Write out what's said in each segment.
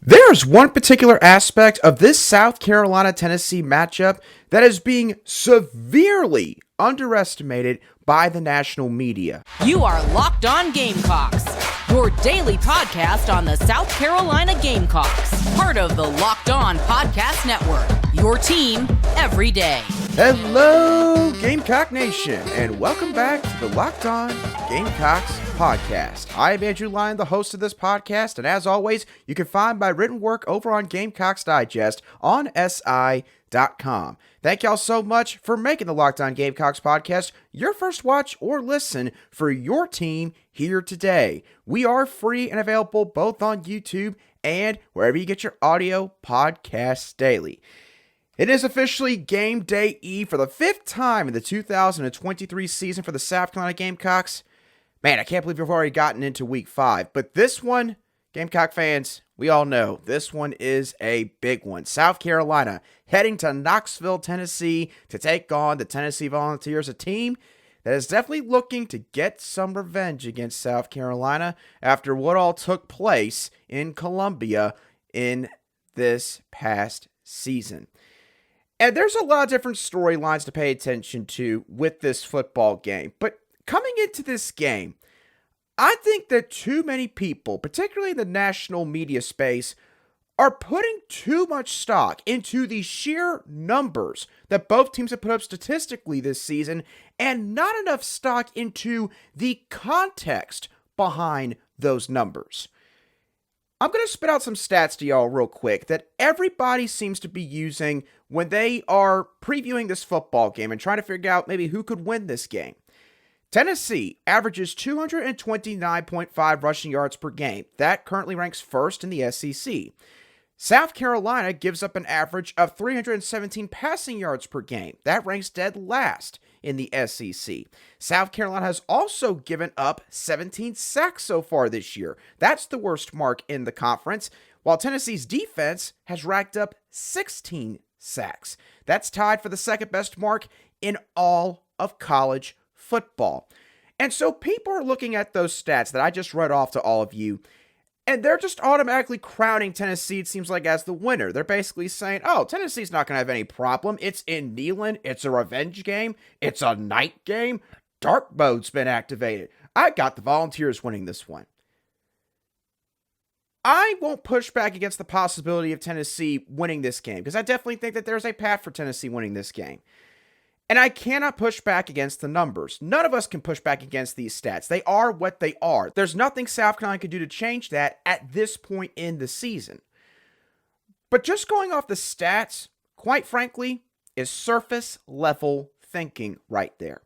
There's one particular aspect of this South Carolina-Tennessee matchup that is being severely underestimated by the national media. You are Locked On Gamecocks, your daily podcast on the South Carolina Gamecocks, part of the Locked On Podcast Network, your team every day. Hello, Gamecock Nation, and welcome back to the Locked On Gamecocks podcast. I am Andrew Lyon, the host of this podcast, and as always, you can find my written work over on Gamecocks Digest on SI.com. Thank y'all so much for making the Locked On Gamecocks podcast your first watch or listen for your team here today. We are free and available both on YouTube and wherever you get your audio podcasts daily. It is officially game day eve for the fifth time in the 2023 season for the South Carolina Gamecocks. Man, I can't believe we've already gotten into week 5, but this one, Gamecock fans, we all know this one is a big one. South Carolina heading to Knoxville, Tennessee to take on the Tennessee Volunteers, a team that is definitely looking to get some revenge against South Carolina after what all took place in Columbia in this past season. And there's a lot of different storylines to pay attention to with this football game. But coming into this game, I think that too many people, particularly in the national media space, are putting too much stock into the sheer numbers that both teams have put up statistically this season and not enough stock into the context behind those numbers. I'm going to spit out some stats to y'all real quick that everybody seems to be using when they are previewing this football game and trying to figure out maybe who could win this game. Tennessee averages 229.5 rushing yards per game. That currently ranks first in the SEC. South Carolina gives up an average of 317 passing yards per game. That ranks dead last in the SEC. South Carolina has also given up 17 sacks so far this year. That's the worst mark in the conference, while Tennessee's defense has racked up 16 sacks. That's tied for the second best mark in all of college football. And so people are looking at those stats that I just read off to all of you, and they're just automatically crowning Tennessee, it seems like, as the winner. They're basically saying, oh, Tennessee's not going to have any problem. It's in Neyland. It's a revenge game. It's a night game. Dark mode's been activated. I got the Volunteers winning this one. I won't push back against the possibility of Tennessee winning this game, because I definitely think that there's a path for Tennessee winning this game. And I cannot push back against the numbers. None of us can push back against these stats. They are what they are. There's nothing South Carolina can do to change that at this point in the season. But just going off the stats, quite frankly, is surface level thinking right there.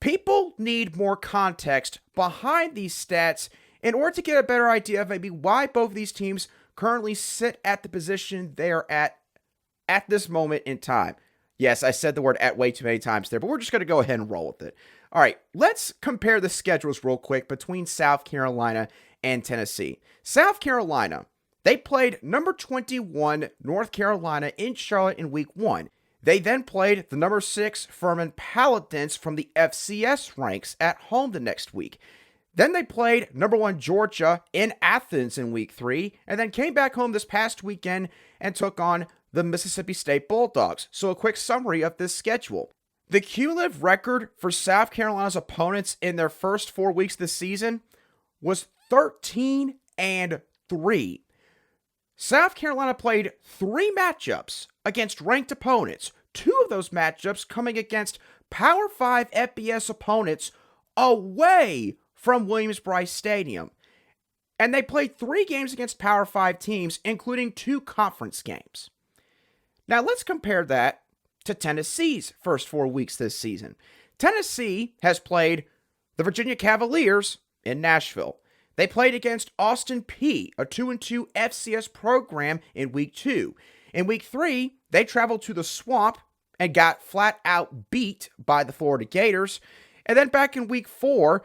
People need more context behind these stats in order to get a better idea of maybe why both of these teams currently sit at the position they are at this moment in time. Yes, I said the word "at" way too many times there, but we're just going to go ahead and roll with it. All right, let's compare the schedules real quick between South Carolina and Tennessee. South Carolina, they played number 21 North Carolina in Charlotte in week 1. They then played the number 6 Furman Paladins from the FCS ranks at home the next week. Then they played number 1 Georgia in Athens in week 3, and then came back home this past weekend and took on the Mississippi State Bulldogs. So a quick summary of this schedule. The cumulative record for South Carolina's opponents in their first 4 weeks this season was 13-3. South Carolina played 3 matchups against ranked opponents. 2 of those matchups coming against Power 5 FBS opponents away from Williams-Brice Stadium. And they played 3 games against Power 5 teams, including 2 conference games. Now let's compare that to Tennessee's first 4 weeks this season. Tennessee has played the Virginia Cavaliers in Nashville. They played against Austin Peay, a 2-2 FCS program in week 2. In week 3, they traveled to the Swamp and got flat out beat by the Florida Gators. And then back in week 4,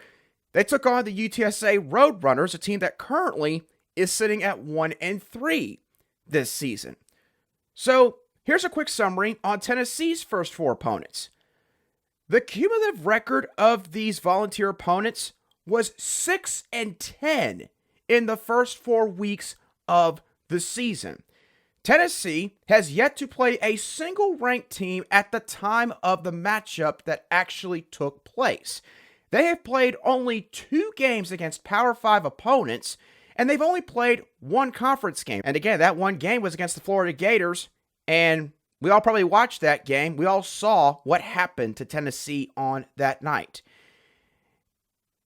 they took on the UTSA Roadrunners, a team that currently is sitting at 1-3 this season. So here's a quick summary on Tennessee's first 4 opponents. The cumulative record of these Volunteer opponents was 6-10 in the first 4 weeks of the season. Tennessee has yet to play a single ranked team at the time of the matchup that actually took place. They have played only 2 games against Power 5 opponents, and they've only played 1 conference game. And again, that one game was against the Florida Gators, and we all probably watched that game. We all saw what happened to Tennessee on that night.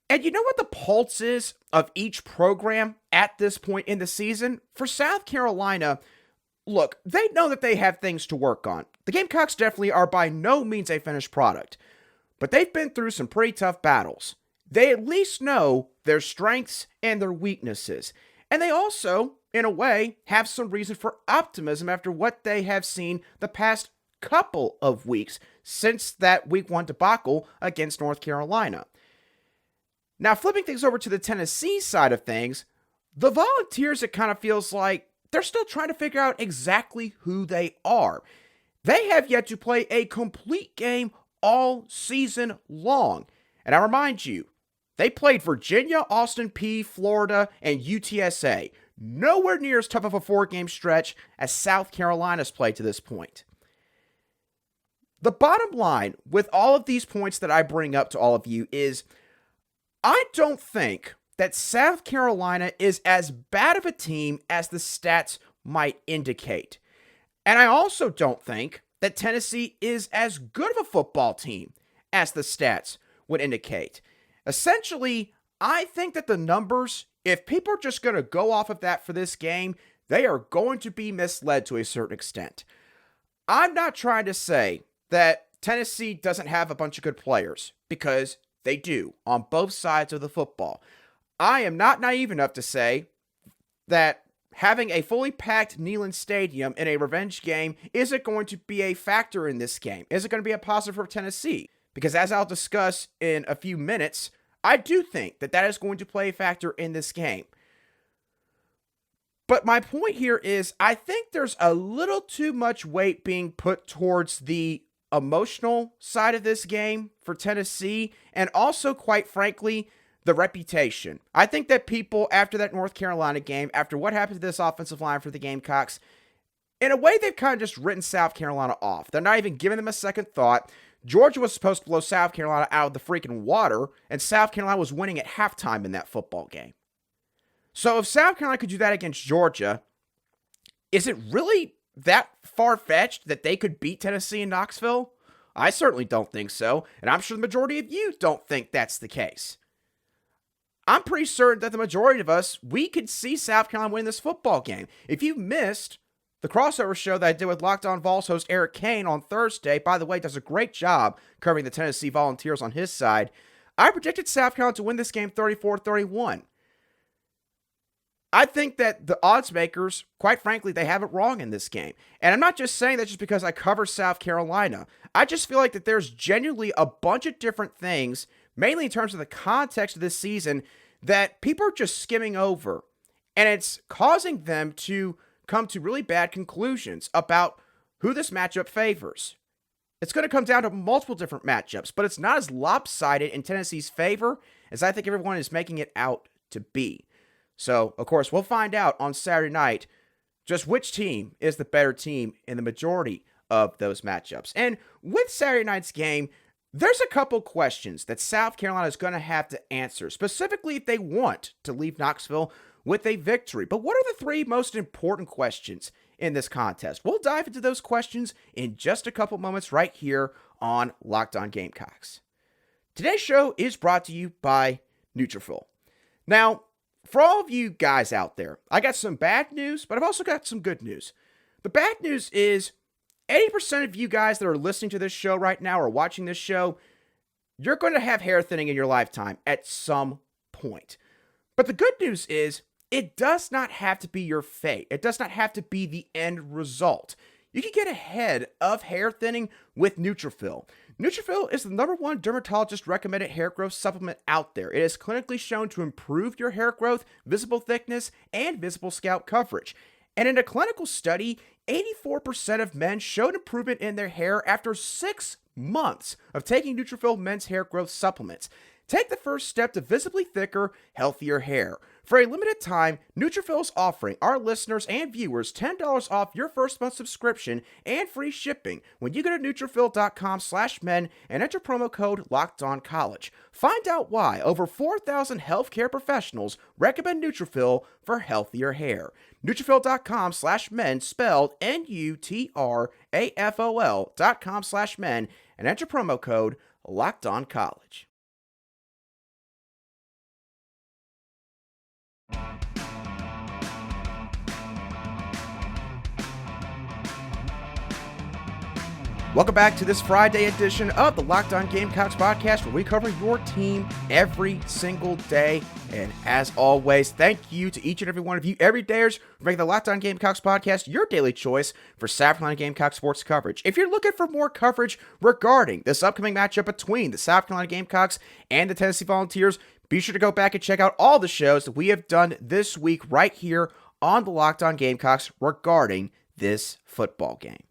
And you know what the pulse is of each program at this point in the season? For South Carolina, look, they know that they have things to work on. The Gamecocks definitely are by no means a finished product, but they've been through some pretty tough battles. They at least know their strengths and their weaknesses. And they also, in a way, have some reason for optimism after what they have seen the past couple of weeks since that Week 1 debacle against North Carolina. Now, flipping things over to the Tennessee side of things, the Volunteers, it kind of feels like they're still trying to figure out exactly who they are. They have yet to play a complete game all season long. And I remind you, they played Virginia, Austin Peay, Florida, and UTSA. Nowhere near as tough of a 4-game stretch as South Carolina's played to this point. The bottom line with all of these points that I bring up to all of you is I don't think that South Carolina is as bad of a team as the stats might indicate. And I also don't think that Tennessee is as good of a football team as the stats would indicate. Essentially, I think that the numbers, if people are just going to go off of that for this game, they are going to be misled to a certain extent. I'm not trying to say that Tennessee doesn't have a bunch of good players, because they do, on both sides of the football. I am not naive enough to say that having a fully packed Neyland Stadium in a revenge game isn't going to be a factor in this game. Is it going to be a positive for Tennessee? Because as I'll discuss in a few minutes, I do think that that is going to play a factor in this game. But my point here is I think there's a little too much weight being put towards the emotional side of this game for Tennessee, and also, quite frankly, the reputation. I think that people, after that North Carolina game, after what happened to this offensive line for the Gamecocks, in a way, they've kind of just written South Carolina off. They're not even giving them a second thought. Georgia was supposed to blow South Carolina out of the freaking water, and South Carolina was winning at halftime in that football game. So if South Carolina could do that against Georgia, is it really that far-fetched that they could beat Tennessee in Knoxville? I certainly don't think so, and I'm sure the majority of you don't think that's the case. I'm pretty certain that the majority of us, we could see South Carolina win this football game. If you missed the crossover show that I did with Locked On Vols host Eric Kane on Thursday, by the way, does a great job covering the Tennessee Volunteers on his side, I predicted South Carolina to win this game 34-31. I think that the odds makers, quite frankly, they have it wrong in this game. And I'm not just saying that just because I cover South Carolina. I just feel like that there's genuinely a bunch of different things, mainly in terms of the context of this season, that people are just skimming over. And it's causing them to come to really bad conclusions about who this matchup favors. It's going to come down to multiple different matchups, but it's not as lopsided in Tennessee's favor as I think everyone is making it out to be. So, of course, we'll find out on Saturday night just which team is the better team in the majority of those matchups. And with Saturday night's game, there's a couple questions that South Carolina is going to have to answer, specifically if they want to leave Knoxville with a victory. But what are the 3 most important questions in this contest? We'll dive into those questions in just a couple moments right here on Locked On Gamecocks. Today's show is brought to you by Nutrafol. Now, for all of you guys out there, I got some bad news, but I've also got some good news. The bad news is 80% of you guys that are listening to this show right now or watching this show, you're going to have hair thinning in your lifetime at some point. But the good news is it does not have to be your fate. It does not have to be the end result. You can get ahead of hair thinning with Nutrafol. Nutrafol is the #1 dermatologist recommended hair growth supplement out there. It is clinically shown to improve your hair growth, visible thickness, and visible scalp coverage. And in a clinical study, 84% of men showed improvement in their hair after 6 months of taking Nutrafol men's hair growth supplements. Take the first step to visibly thicker, healthier hair. For a limited time, Neutrophil is offering our listeners and viewers $10 off your first month subscription and free shipping when you go to neutrophil.com/men and enter promo code LOCKEDONCollege. Find out why over 4,000 healthcare professionals recommend Neutrophil for healthier hair. Neutrophil.com/men, spelled NUTRAFOL.com/men, and enter promo code LOCKEDONCollege. Welcome back to this Friday edition of the Locked On Gamecocks podcast, where we cover your team every single day. And as always, thank you to each and every one of you everydayers for making the Locked On Gamecocks podcast your daily choice for South Carolina Gamecock sports coverage. If you're looking for more coverage regarding this upcoming matchup between the South Carolina Gamecocks and the Tennessee Volunteers, be sure to go back and check out all the shows that we have done this week right here on the Locked On Gamecocks regarding this football game.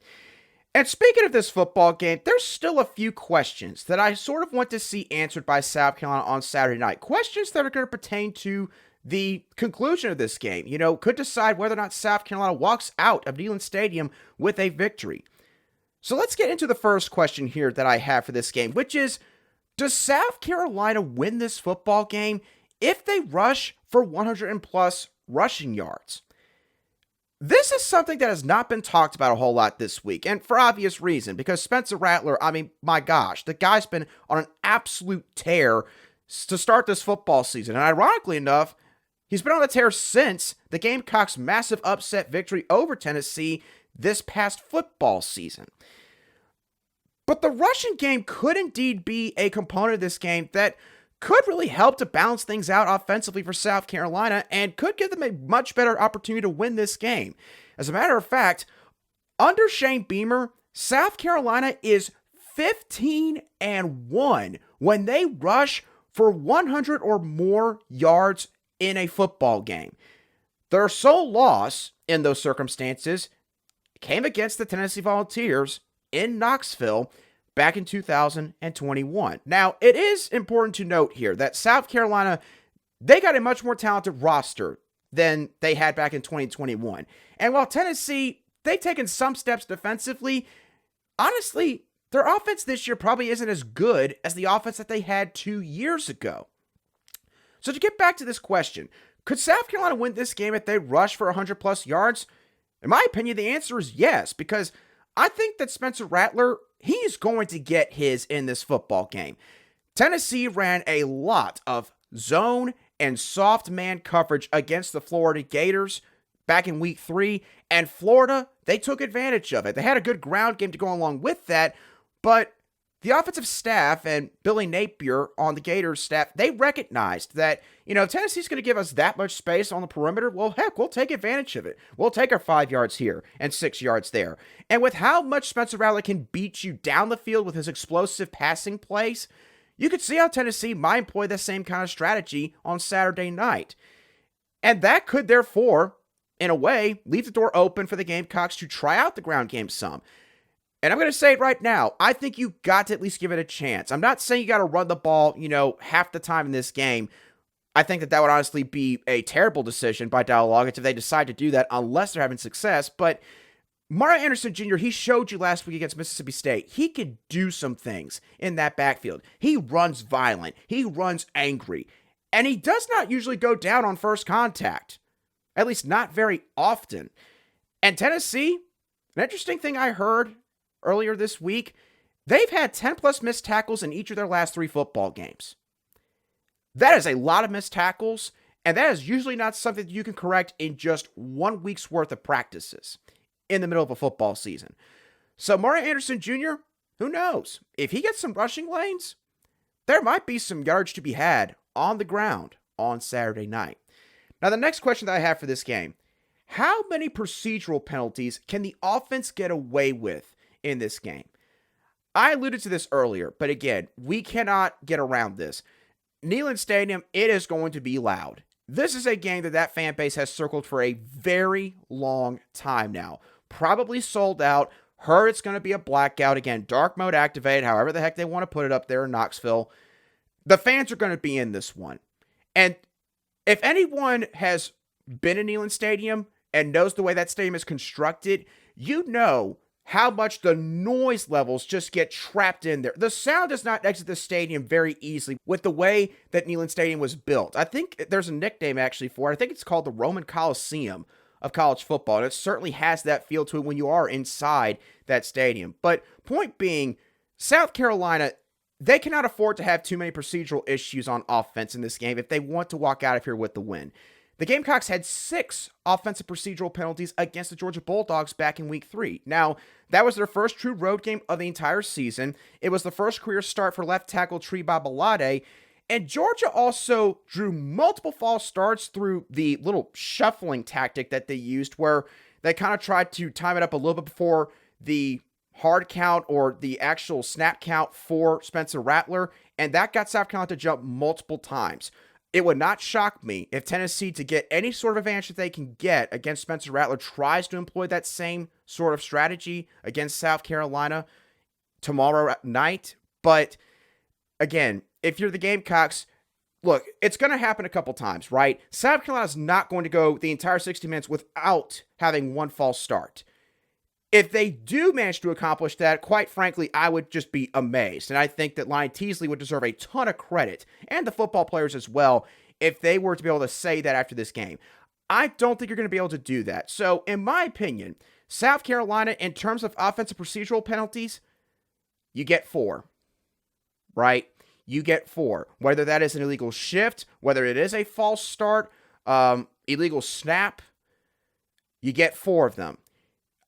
And speaking of this football game, there's still a few questions that I sort of want to see answered by South Carolina on Saturday night. Questions that are going to pertain to the conclusion of this game. Could decide whether or not South Carolina walks out of Neyland Stadium with a victory. So let's get into the first question here that I have for this game, which is, does South Carolina win this football game if they rush for 100 and plus rushing yards? This is something that has not been talked about a whole lot this week, and for obvious reason, because Spencer Rattler, my gosh, the guy's been on an absolute tear to start this football season, and ironically enough, he's been on a tear since the Gamecocks' massive upset victory over Tennessee this past football season. But the rushing game could indeed be a component of this game that could really help to balance things out offensively for South Carolina and could give them a much better opportunity to win this game. As a matter of fact, under Shane Beamer, South Carolina is 15-1 when they rush for 100 or more yards in a football game. Their sole loss in those circumstances came against the Tennessee Volunteers in Knoxville back in 2021. Now, it is important to note here that South Carolina, they got a much more talented roster than they had back in 2021. And while Tennessee, they've taken some steps defensively, honestly, their offense this year probably isn't as good as the offense that they had 2 years ago. So to get back to this question, could South Carolina win this game if they rush for 100 plus yards? In my opinion, the answer is yes, because I think that Spencer Rattler, he's going to get his in this football game. Tennessee ran a lot of zone and soft man coverage against the Florida Gators back in week 3, and Florida, they took advantage of it. They had a good ground game to go along with that, but the offensive staff and Billy Napier on the Gators staff, they recognized that, Tennessee's going to give us that much space on the perimeter. Well, heck, we'll take advantage of it. We'll take our 5 yards here and 6 yards there. And with how much Spencer Rattler can beat you down the field with his explosive passing plays, you could see how Tennessee might employ the same kind of strategy on Saturday night. And that could, therefore, in a way, leave the door open for the Gamecocks to try out the ground game some. And I'm going to say it right now, I think you got to at least give it a chance. I'm not saying you got to run the ball, half the time in this game. I think that would honestly be a terrible decision by Dialogics if they decide to do that unless they're having success. But Mario Anderson Jr., he showed you last week against Mississippi State. He could do some things in that backfield. He runs violent. He runs angry. And he does not usually go down on first contact. At least not very often. And Tennessee, an interesting thing I heard earlier this week, they've had 10 plus missed tackles in each of their last 3 football games. That is a lot of missed tackles, and that is usually not something that you can correct in just 1 week's worth of practices in the middle of a football season. So Mario Anderson Jr., who knows? If he gets some rushing lanes, there might be some yards to be had on the ground on Saturday night. Now, the next question that I have for this game, how many procedural penalties can the offense get away with in this game? I alluded to this earlier, but again, we cannot get around this. Neyland Stadium, it is going to be loud. This is a game that fan base has circled for a very long time now. Probably sold out. Heard it's going to be a blackout. Again, dark mode activated, however the heck they want to put it up there in Knoxville. The fans are going to be in this one. And If anyone has been in Neyland Stadium and knows the way that stadium is constructed, you know how much the noise levels just get trapped in there. The sound does not exit the stadium very easily with the way that Neyland Stadium was built. I think there's a nickname actually for it. I think it's called the Roman Coliseum of college football, and it certainly has that feel to it when you are inside that stadium. But point being, South Carolina, they cannot afford to have too many procedural issues on offense in this game if they want to walk out of here with the win. The Gamecocks had 6 offensive procedural penalties against the Georgia Bulldogs back in Week 3. Now, that was their first true road game of the entire season. It was the first career start for left tackle Tree Babalade, and Georgia also drew multiple false starts through the little shuffling tactic that they used, where they kind of tried to time it up a little bit before the hard count or the actual snap count for Spencer Rattler, and that got South Carolina to jump multiple times. It would not shock me if Tennessee, to get any sort of advantage that they can get against Spencer Rattler, tries to employ that same sort of strategy against South Carolina tomorrow night. But again, if you're the Gamecocks, look, it's going to happen a couple times, right? South Carolina's not going to go the entire 60 minutes without having one false start. If they do manage to accomplish that, quite frankly, I would just be amazed. And I think that Lyon Teasley would deserve a ton of credit, and the football players as well, if they were to be able to say that after this game. I don't think you're going to be able to do that. So, in my opinion, South Carolina, in terms of offensive procedural penalties, you get 4, right? You get 4. Whether that is an illegal shift, whether it is a false start, illegal snap, you get 4 of them.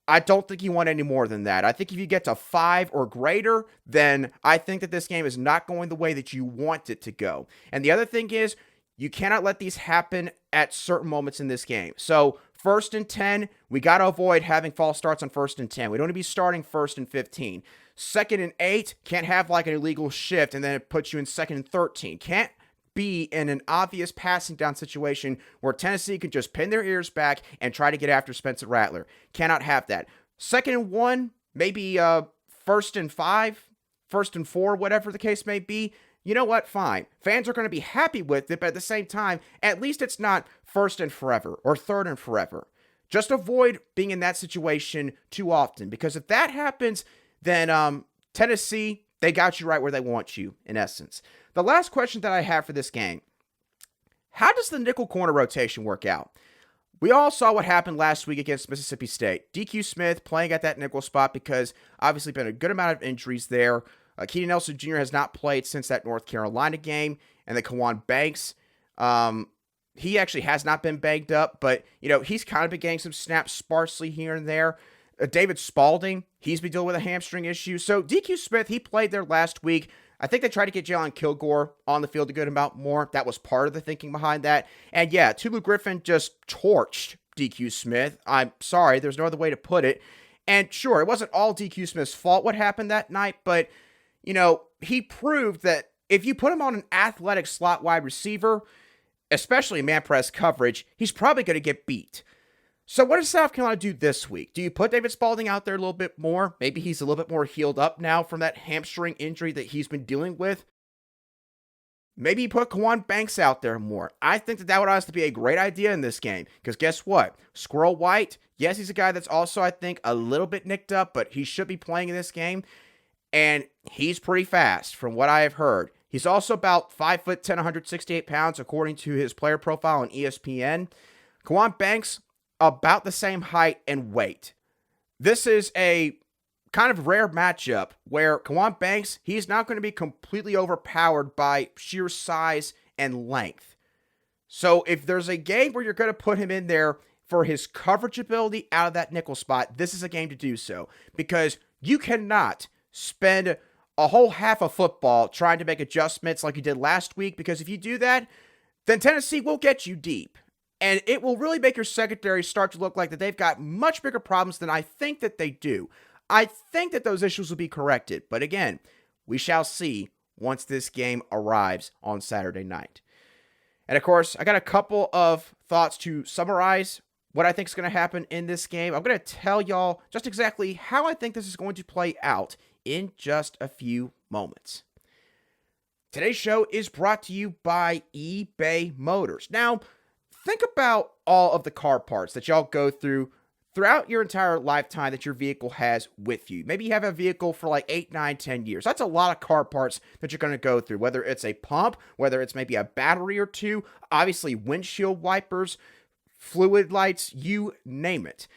I don't think you want any more than that. I think if you get to 5 or greater, then I think that this game is not going the way that you want it to go. And the other thing is, you cannot let these happen at certain moments in this game. So, 1st and 10, we got to avoid having false starts on 1st and 10. We don't want to be starting 1st and 15. 2nd and 8, can't have like an illegal shift and then it puts you in 2nd and 13. Can't be in an obvious passing down situation where Tennessee can just pin their ears back and try to get after Spencer Rattler. Cannot have that. 2nd and 1, maybe 1st and 5, 1st and 4, whatever the case may be. You know what? Fine. Fans are going to be happy with it, but at the same time, at least it's not 1st and forever or 3rd and forever. Just avoid being in that situation too often, because if that happens, then Tennessee, they got you right where they want you, in essence. The last question that I have for this game: how does the nickel corner rotation work out? We all saw what happened last week against Mississippi State. DQ Smith playing at that nickel spot because obviously been a good amount of injuries there. Keenan Nelson Jr. has not played since that North Carolina game. And then Kawan Banks, he actually has not been banged up, but he's kind of been getting some snaps sparsely here and there. David Spalding, he's been dealing with a hamstring issue. So DQ Smith, he played there last week. I think they tried to get Jalen Kilgore on the field a good amount more. That was part of the thinking behind that. And yeah, Tulu Griffin just torched DQ Smith. I'm sorry, there's no other way to put it. And sure, it wasn't all DQ Smith's fault what happened that night, but, he proved that if you put him on an athletic slot wide receiver, especially man press coverage, he's probably going to get beat. So what does South Carolina do this week? Do you put David Spalding out there a little bit more? Maybe he's a little bit more healed up now from that hamstring injury that he's been dealing with. Maybe you put Kawan Banks out there more. I think that would honestly be a great idea in this game. Because guess what? Squirrel White, yes, he's a guy that's also, I think, a little bit nicked up, but he should be playing in this game. And he's pretty fast from what I have heard. He's also about 5'10", 168 pounds, according to his player profile on ESPN. Kawan Banks, about the same height and weight. This is a kind of rare matchup where Kawan Banks, he's not going to be completely overpowered by sheer size and length. So if there's a game where you're going to put him in there for his coverage ability out of that nickel spot, this is a game to do so. Because you cannot spend a whole half of football trying to make adjustments like you did last week, because if you do that, then Tennessee will get you deep. And it will really make your secondary start to look like that they've got much bigger problems than I think that they do. I think that those issues will be corrected. But again, we shall see once this game arrives on Saturday night. And of course, I got a couple of thoughts to summarize what I think is going to happen in this game. I'm going to tell y'all just exactly how I think this is going to play out in just a few moments. Today's show is brought to you by eBay Motors. Now, think about all of the car parts that y'all go through throughout your entire lifetime that your vehicle has with you. Maybe you have a vehicle for like 8, 9, 10 years. That's a lot of car parts that you're going to go through, whether it's a pump, whether it's maybe a battery or two, obviously windshield wipers, fluid lights, you name it.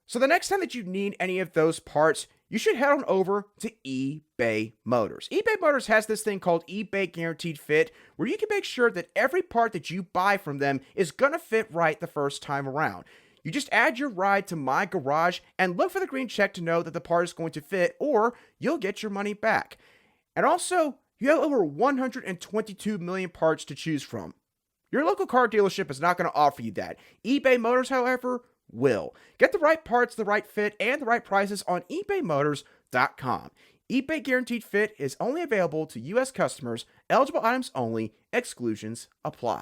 So the next time that you need any of those parts, you should head on over to eBay Motors. eBay Motors has this thing called eBay Guaranteed Fit, where you can make sure that every part that you buy from them is going to fit right the first time around. You just add your ride to My Garage and look for the green check to know that the part is going to fit, or you'll get your money back. And also, you have over 122 million parts to choose from. Your local car dealership is not going to offer you that. eBay Motors, however, will. Get the right parts, the right fit, and the right prices on ebaymotors.com. eBay Guaranteed Fit is only available to U.S. customers, eligible items only, exclusions apply.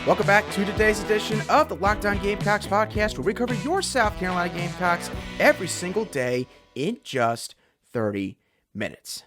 Welcome back to today's edition of the Locked On Gamecocks podcast, where we cover your South Carolina Gamecocks every single day in just 30 minutes.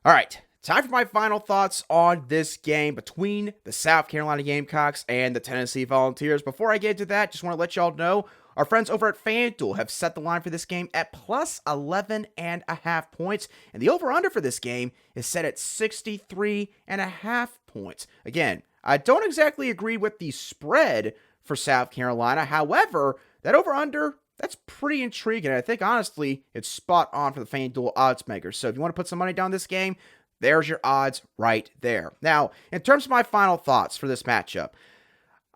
All right, time for my final thoughts on this game between the South Carolina Gamecocks and the Tennessee Volunteers. Before I get to that, just want to let y'all know our friends over at FanDuel have set the line for this game at plus 11.5 points, and the over-under for this game is set at 63.5 points. Again, I don't exactly agree with the spread for South Carolina. However, that over-under, that's pretty intriguing. I think, honestly, it's spot on for the FanDuel odds makers. So if you want to put some money down this game, there's your odds right there. Now, in terms of my final thoughts for this matchup,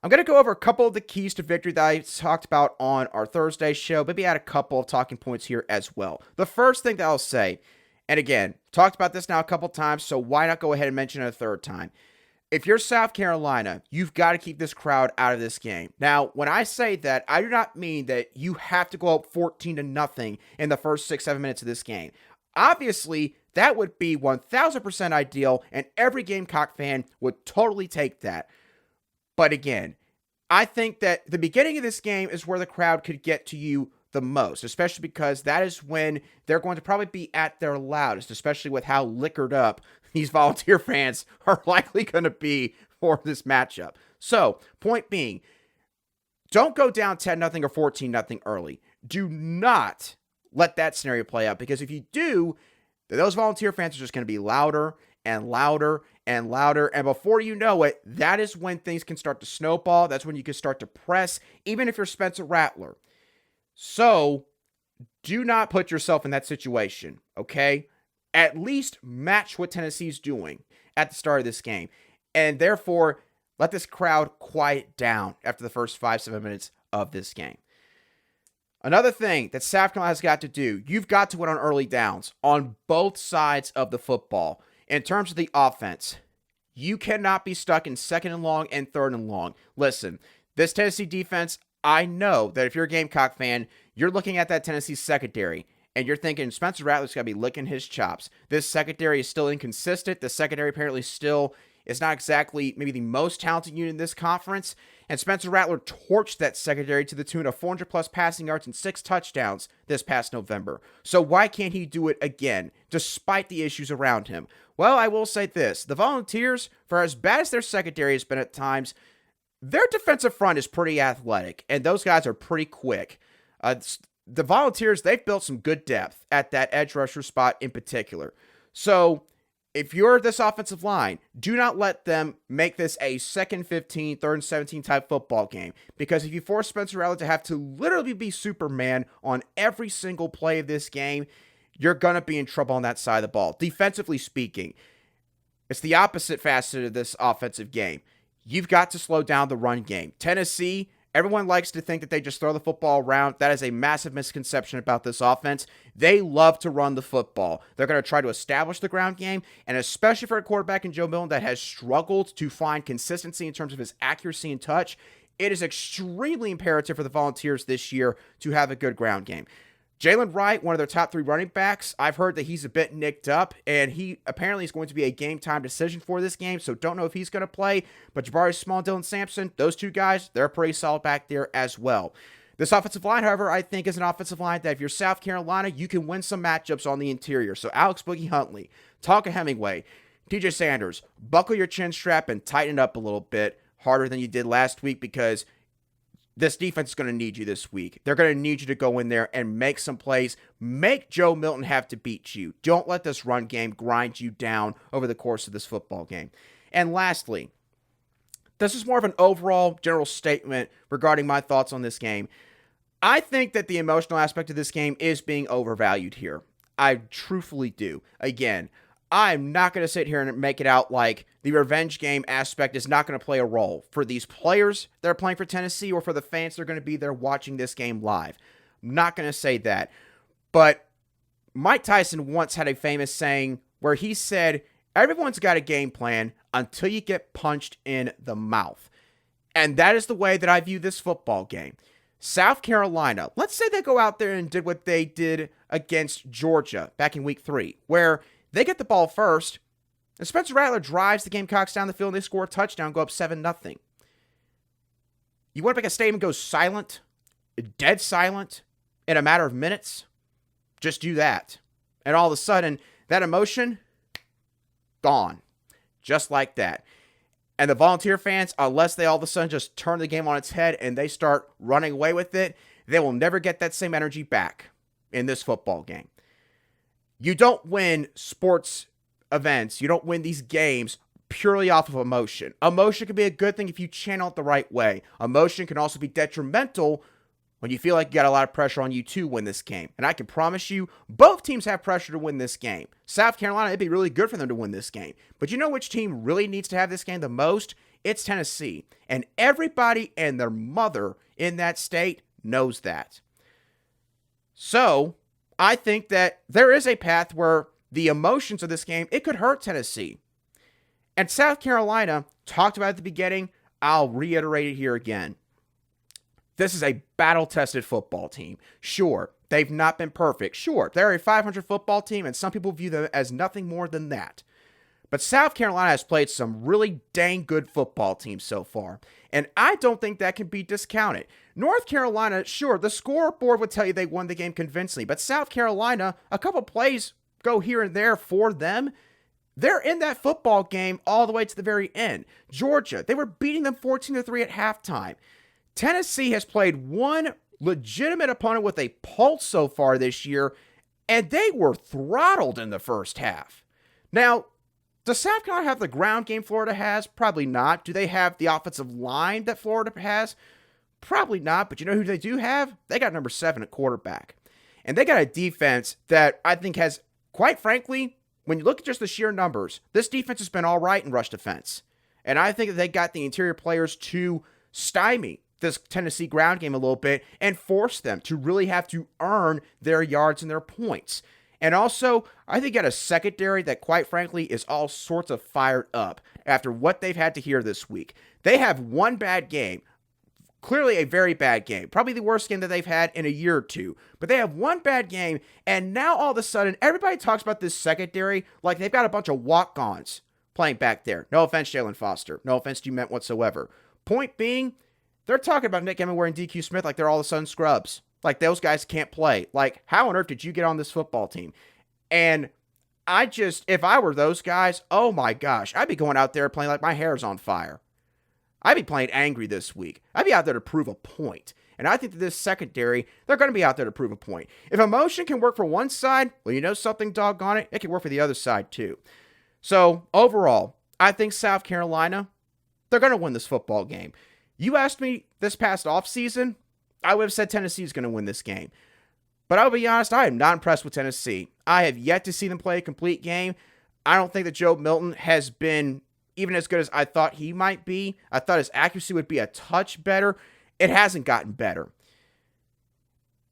I'm going to go over a couple of the keys to victory that I talked about on our Thursday show. Maybe add a couple of talking points here as well. The first thing that I'll say, and again, talked about this now a couple times, so why not go ahead and mention it a third time? If you're South Carolina, you've got to keep this crowd out of this game. Now, when I say that, I do not mean that you have to go up 14-0 in the first 6-7 minutes of this game. Obviously, that would be 1000% ideal, and every Gamecock fan would totally take that. But again, I think that the beginning of this game is where the crowd could get to you the most, especially because that is when they're going to probably be at their loudest, especially with how liquored up these Volunteer fans are likely going to be for this matchup. So, point being, don't go down 10-0 or 14-0 early. Do not let that scenario play out, because if you do, those Volunteer fans are just going to be louder and louder and louder, and before you know it, that is when things can start to snowball. That's when you can start to press, even if you're Spencer Rattler. So, do not put yourself in that situation, okay? At least match what Tennessee's doing at the start of this game. And therefore, let this crowd quiet down after the first 5-7 minutes of this game. Another thing that South Carolina has got to do, you've got to win on early downs on both sides of the football. In terms of the offense, you cannot be stuck in second and long and third and long. Listen, this Tennessee defense, I know that if you're a Gamecock fan, you're looking at that Tennessee secondary, and you're thinking Spencer Rattler's got to be licking his chops. This secondary is still inconsistent. The secondary apparently still is not exactly maybe the most talented unit in this conference. And Spencer Rattler torched that secondary to the tune of 400-plus passing yards and 6 touchdowns this past November. So why can't he do it again, despite the issues around him? Well, I will say this. The Volunteers, for as bad as their secondary has been at times, their defensive front is pretty athletic, and those guys are pretty quick. The Volunteers, they've built some good depth at that edge rusher spot in particular. So if you're this offensive line, do not let them make this a 2nd 15, 3rd and 17 type football game. Because if you force Spencer Rattler to have to literally be Superman on every single play of this game, you're going to be in trouble on that side of the ball. Defensively speaking, it's the opposite facet of this offensive game. You've got to slow down the run game. Tennessee, everyone likes to think that they just throw the football around. That is a massive misconception about this offense. They love to run the football. They're going to try to establish the ground game, and especially for a quarterback in Joe Milton that has struggled to find consistency in terms of his accuracy and touch, it is extremely imperative for the Volunteers this year to have a good ground game. Jalen Wright, one of their top 3 running backs, I've heard that he's a bit nicked up, and he apparently is going to be a game-time decision for this game, so don't know if he's going to play. But Jabari Small and Dylan Sampson, those 2 guys, they're pretty solid back there as well. This offensive line, however, I think is an offensive line that if you're South Carolina, you can win some matchups on the interior. So Alex Boogie Huntley, Tonka Hemingway, TJ Sanders, buckle your chin strap and tighten it up a little bit harder than you did last week, because this defense is going to need you this week. They're going to need you to go in there and make some plays. Make Joe Milton have to beat you. Don't let this run game grind you down over the course of this football game. And lastly, this is more of an overall general statement regarding my thoughts on this game. I think that the emotional aspect of this game is being overvalued here. I truthfully do. Again, I'm not going to sit here and make it out like the revenge game aspect is not going to play a role for these players that are playing for Tennessee or for the fans that are going to be there watching this game live. I'm not going to say that. But Mike Tyson once had a famous saying where he said, everyone's got a game plan until you get punched in the mouth. And that is the way that I view this football game. South Carolina, let's say they go out there and did what they did against Georgia back in week 3, where they get the ball first, and Spencer Rattler drives the Gamecocks down the field, and they score a touchdown, go up 7-0. You want to make a statement go silent, dead silent, in a matter of minutes? Just do that. And all of a sudden, that emotion, gone. Just like that. And the Volunteer fans, unless they all of a sudden just turn the game on its head and they start running away with it, they will never get that same energy back in this football game. You don't win sports events, you don't win these games purely off of emotion. Emotion can be a good thing if you channel it the right way. Emotion can also be detrimental when you feel like you got a lot of pressure on you to win this game. And I can promise you, both teams have pressure to win this game. South Carolina, it'd be really good for them to win this game. But you know which team really needs to have this game the most? It's Tennessee. And everybody and their mother in that state knows that. So, I think that there is a path where the emotions of this game, it could hurt Tennessee. And South Carolina, talked about at the beginning, I'll reiterate it here again. This is a battle-tested football team. Sure, they've not been perfect. Sure, they're a 500 football team, and some people view them as nothing more than that. But South Carolina has played some really dang good football teams so far, and I don't think that can be discounted. North Carolina, sure, the scoreboard would tell you they won the game convincingly, but South Carolina, a couple plays go here and there for them. They're in that football game all the way to the very end. Georgia, they were beating them 14-3 at halftime. Tennessee has played one legitimate opponent with a pulse so far this year, and they were throttled in the first half. Now, does South Carolina have the ground game Florida has? Probably not. Do they have the offensive line that Florida has? Probably not, but you know who they do have? They got number 7 at quarterback. And they got a defense that I think has, quite frankly, when you look at just the sheer numbers, this defense has been all right in rush defense. And I think that they got the interior players to stymie this Tennessee ground game a little bit and force them to really have to earn their yards and their points. And also, I think got a secondary that, quite frankly, is all sorts of fired up after what they've had to hear this week. They have one bad game, clearly a very bad game, probably the worst game that they've had in a year or two. But they have one bad game, and now all of a sudden, everybody talks about this secondary like they've got a bunch of walk-ons playing back there. No offense, Jalen Foster. No offense to you meant whatsoever. Point being, they're talking about Nick Hemingway and DQ Smith like they're all of a sudden scrubs. Like those guys can't play. Like, how on earth did you get on this football team? And if I were those guys, oh my gosh, I'd be going out there playing like my hair's on fire. I'd be playing angry this week. I'd be out there to prove a point. And I think that this secondary, they're going to be out there to prove a point. If emotion can work for one side, well, you know something, doggone it, it can work for the other side too. So, overall, I think South Carolina, they're going to win this football game. You asked me this past offseason, I would have said Tennessee is going to win this game. But I'll be honest, I am not impressed with Tennessee. I have yet to see them play a complete game. I don't think that Joe Milton has been even as good as I thought he might be. I thought his accuracy would be a touch better. It hasn't gotten better.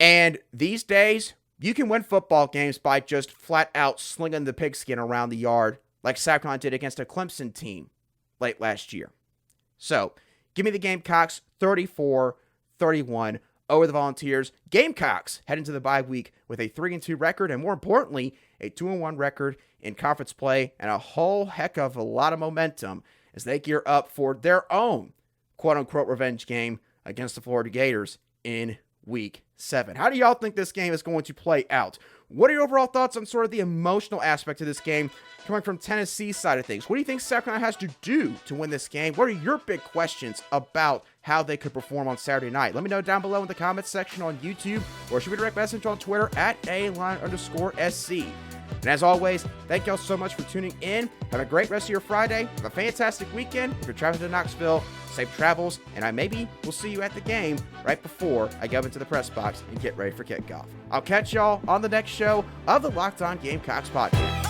And these days, you can win football games by just flat out slinging the pigskin around the yard like South Carolina did against a Clemson team late last year. So, give me the Gamecocks 34-31 over the Volunteers. Gamecocks head into the bye week with a 3-2 record, and more importantly, a 2-1 record in conference play, and a whole heck of a lot of momentum as they gear up for their own quote-unquote revenge game against the Florida Gators in Week 7. How do y'all think this game is going to play out? What are your overall thoughts on sort of the emotional aspect of this game coming from Tennessee's side of things? What do you think South Carolina has to do to win this game? What are your big questions about how they could perform on Saturday night? Let me know down below in the comments section on YouTube, or shoot me a direct message on Twitter at @A_SC. And as always, thank y'all so much for tuning in. Have a great rest of your Friday. Have a fantastic weekend. If you're traveling to Knoxville, safe travels, and I maybe will see you at the game right before I go into the press box and get ready for kickoff. I'll catch y'all on the next show of the Locked On Gamecocks podcast.